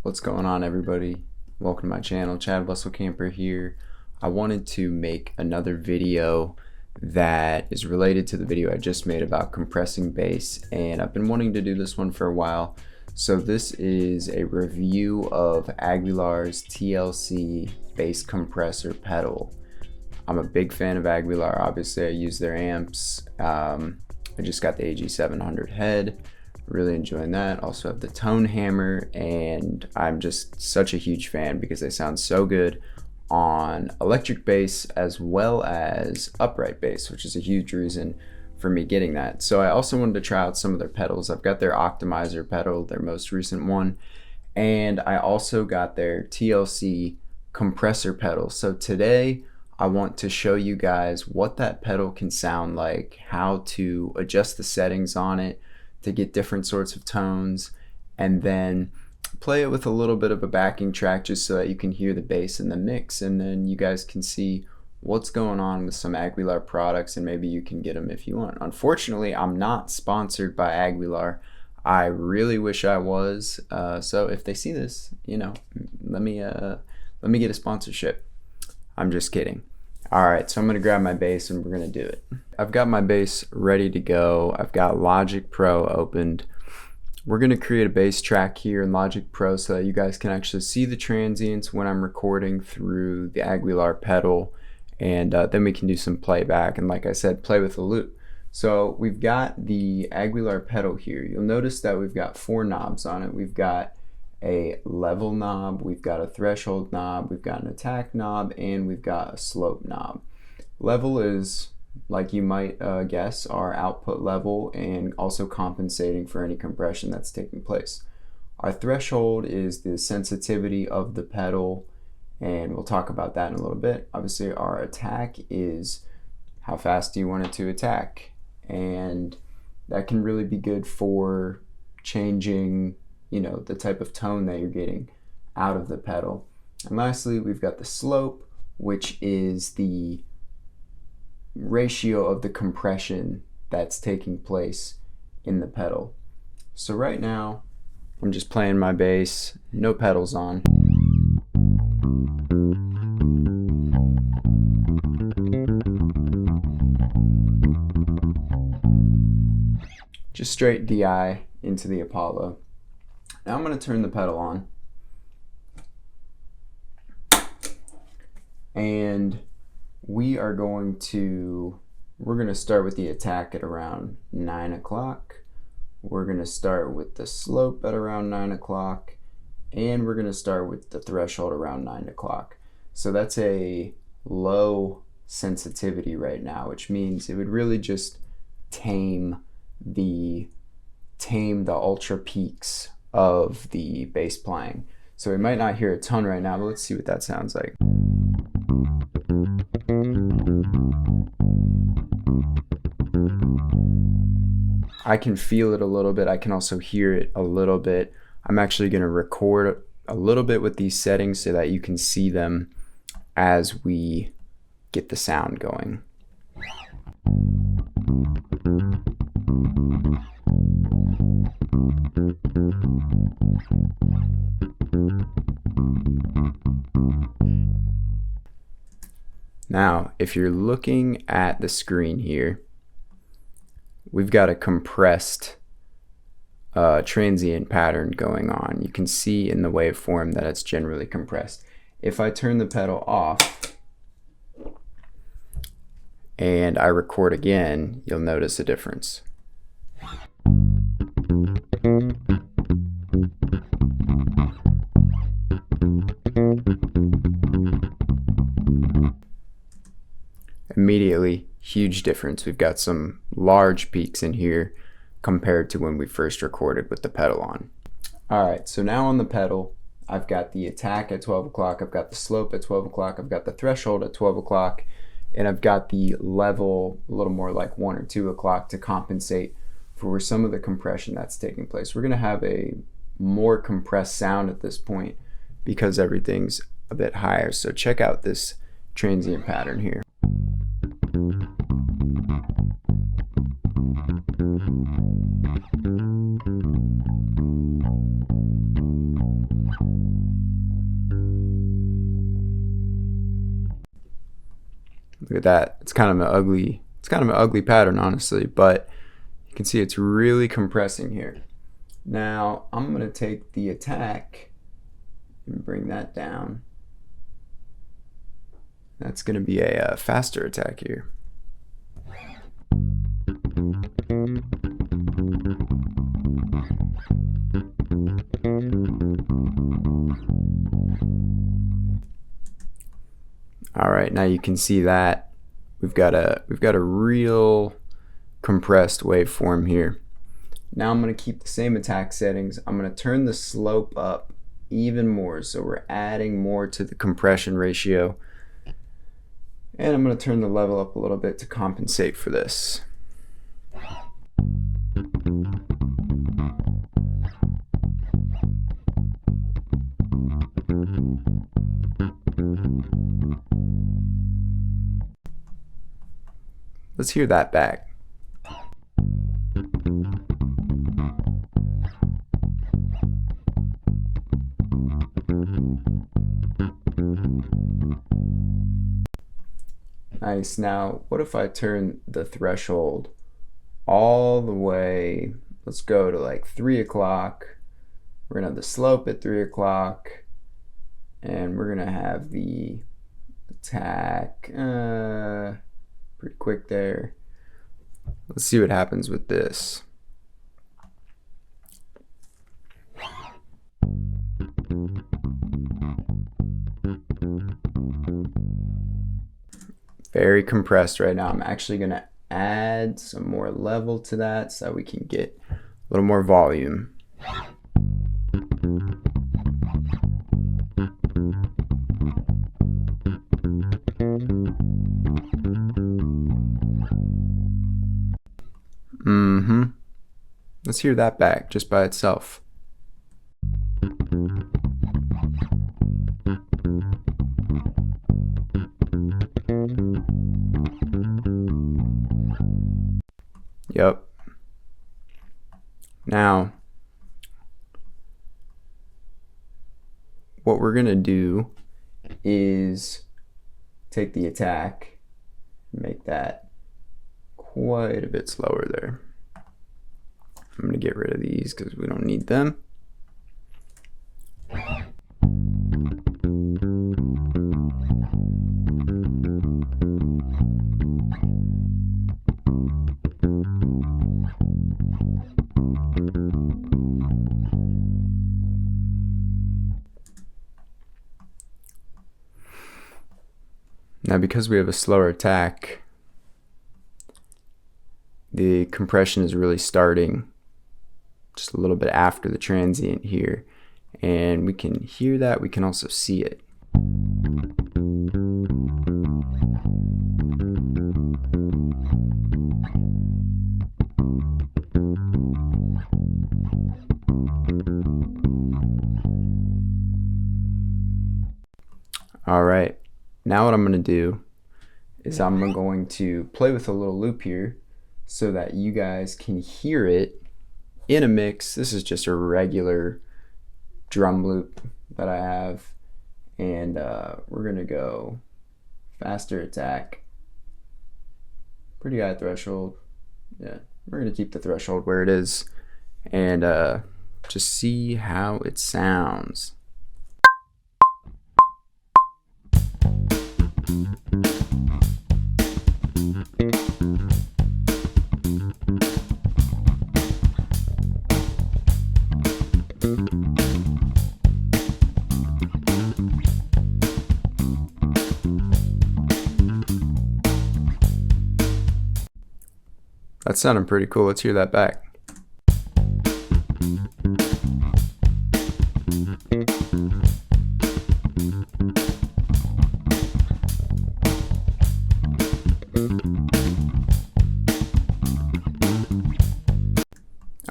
What's going on, everybody? Welcome to my channel. Chad Bustle Camper here. I wanted to make another video that is related to the video I just made about compressing bass, and I've been wanting to do this one for a while. So this is a review of Aguilar's TLC bass compressor pedal. I'm a big fan of Aguilar. Obviously, I use their amps. I just got the AG700 head. Really enjoying that. Also have the tone hammer, and I'm just such a huge fan because they sound so good on electric bass as well as upright bass, which is a huge reason for me getting that. So I also wanted to try out some of their pedals. I've got their optimizer pedal, their most recent one, and I also got their TLC compressor pedal. So today I want to show you guys what that pedal can sound like, how to adjust the settings on it to get different sorts of tones, and then play it with a little bit of a backing track just so that you can hear the bass in the mix, and then you guys can see what's going on with some Aguilar products, and maybe you can get them if you want. Unfortunately, I'm not sponsored by Aguilar. I really wish I was, so if they see this, you know, let me get a sponsorship. I'm just kidding. Alright, so I'm going to grab my bass and we're going to do it. I've got my bass ready to go. I've got Logic Pro opened. We're going to create a bass track here in Logic Pro so that you guys can actually see the transients when I'm recording through the Aguilar pedal, and then we can do some playback and, like I said, play with the loop. So we've got the Aguilar pedal here. You'll notice that we've got 4 knobs on it. We've got a level knob, we've got a threshold knob, we've got an attack knob, and we've got a slope knob. Level is, like you might guess, our output level and also compensating for any compression that's taking place. Our threshold is the sensitivity of the pedal, and we'll talk about that in a little bit. Obviously, our attack is how fast do you want it to attack, and that can really be good for changing, you know, the type of tone that you're getting out of the pedal. And lastly, we've got the slope, which is the ratio of the compression that's taking place in the pedal. So right now, I'm just playing my bass, no pedals on. Just straight DI into the Apollo. Now I'm going to turn the pedal on, and we're going to start with the attack at around 9 o'clock. We're going to start with the slope at around 9 o'clock, and we're going to start with the threshold around 9 o'clock. So that's a low sensitivity right now, which means it would really just tame the ultra peaks of the bass playing. So we might not hear a ton right now, but let's see what that sounds like. I can feel it a little bit. I can also hear it a little bit. I'm actually going to record a little bit with these settings so that you can see them as we get the sound going. Now, if you're looking at the screen here, we've got a compressed transient pattern going on. You can see in the waveform that it's generally compressed. If I turn the pedal off and I record again, you'll notice a difference. Immediately, huge difference. We've got some large peaks in here compared to when we first recorded with the pedal on. Alright, so now on the pedal, I've got the attack at 12 o'clock, I've got the slope at 12 o'clock, I've got the threshold at 12 o'clock, and I've got the level a little more like 1 or 2 o'clock to compensate for some of the compression that's taking place. We're going to have a more compressed sound at this point because everything's a bit higher. So check out this transient pattern here. Look at that. It's kind of an ugly pattern, honestly, but you can see it's really compressing here. Now I'm going to take the attack and bring that down. That's going to be a faster attack here. All right, now you can see that we've got a real compressed waveform here. Now I'm going to keep the same attack settings. I'm going to turn the slope up even more, so we're adding more to the compression ratio. And I'm going to turn the level up a little bit to compensate for this. Let's hear that back. Nice. Now, what if I turn the threshold all the way, let's go to like 3 o'clock. We're gonna have the slope at 3 o'clock, and we're gonna have the attack pretty quick there. Let's see what happens with this. Very compressed right now. I'm actually going to add some more level to that so that we can get a little more volume. Let's hear that back just by itself. Yep. Now, what we're going to do is take the attack and make that quite a bit slower there. I'm going to get rid of these because we don't need them. Now, because we have a slower attack, the compression is really starting just a little bit after the transient here, and we can hear that. We can also see it. All right, now what I'm going to do is I'm going to play with a little loop here so that you guys can hear it in a mix. This is just a regular drum loop that I have, and we're gonna go faster attack, pretty high threshold. Yeah, we're gonna keep the threshold where it is, and just see how it sounds. That's sounding pretty cool. Let's hear that back.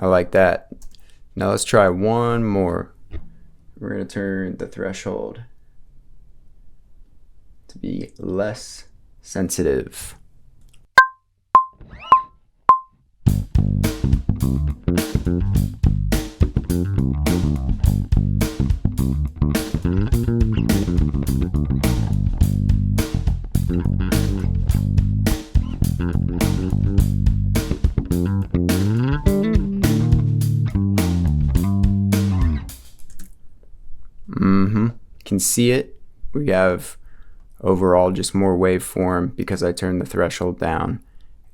I like that. Now let's try one more. We're going to turn the threshold to be less sensitive. You can see it. We have overall just more waveform because I turned the threshold down,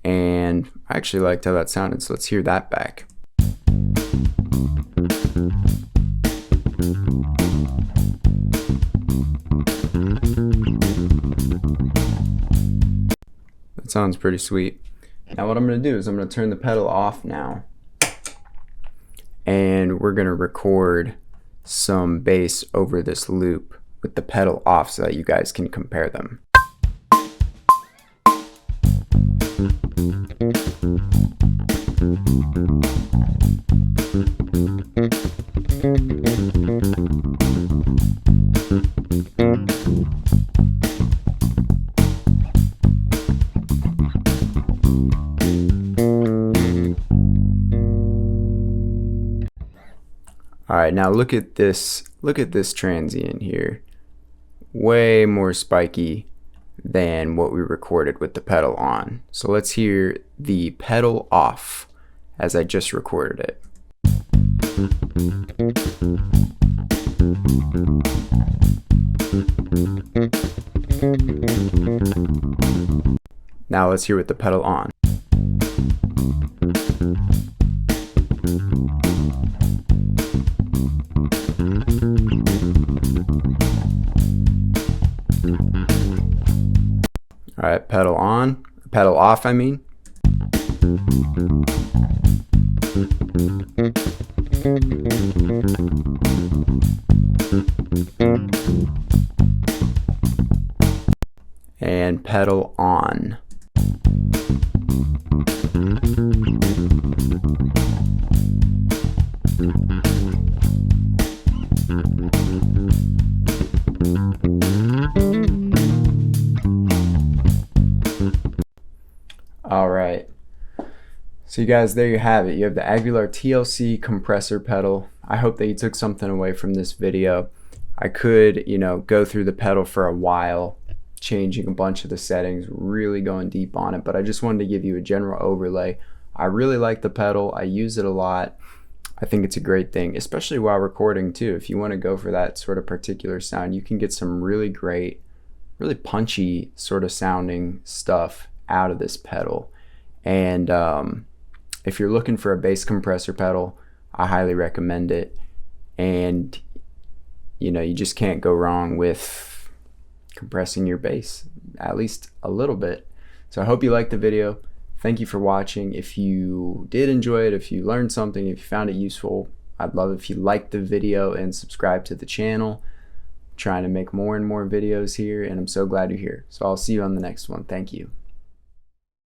and I actually liked how that sounded, so let's hear that back. That sounds pretty sweet. Now what I'm going to do is I'm going to turn the pedal off now, and we're going to record some bass over this loop with the pedal off so that you guys can compare them. All right, now look at this transient here. Way more spiky than what we recorded with the pedal on. So let's hear the pedal off as I just recorded it. Now let's hear with the pedal on. All right, pedal on, pedal off, I mean. And pedal on. All right, so you guys, there you have it. You have the Aguilar TLC compressor pedal. I hope that you took something away from this video. I could, go through the pedal for a while, changing a bunch of the settings, really going deep on it, but I just wanted to give you a general overlay. I really like the pedal. I use it a lot. I think it's a great thing, especially while recording too. If you want to go for that sort of particular sound, you can get some really great, really punchy sort of sounding stuff out of this pedal. And if you're looking for a bass compressor pedal, I highly recommend it. And you just can't go wrong with compressing your bass, at least a little bit. So I hope you liked the video. Thank you for watching. If you did enjoy it, if you learned something, if you found it useful, I'd love if you liked the video and subscribe to the channel. I'm trying to make more and more videos here, and I'm so glad you're here. So I'll see you on the next one. Thank you.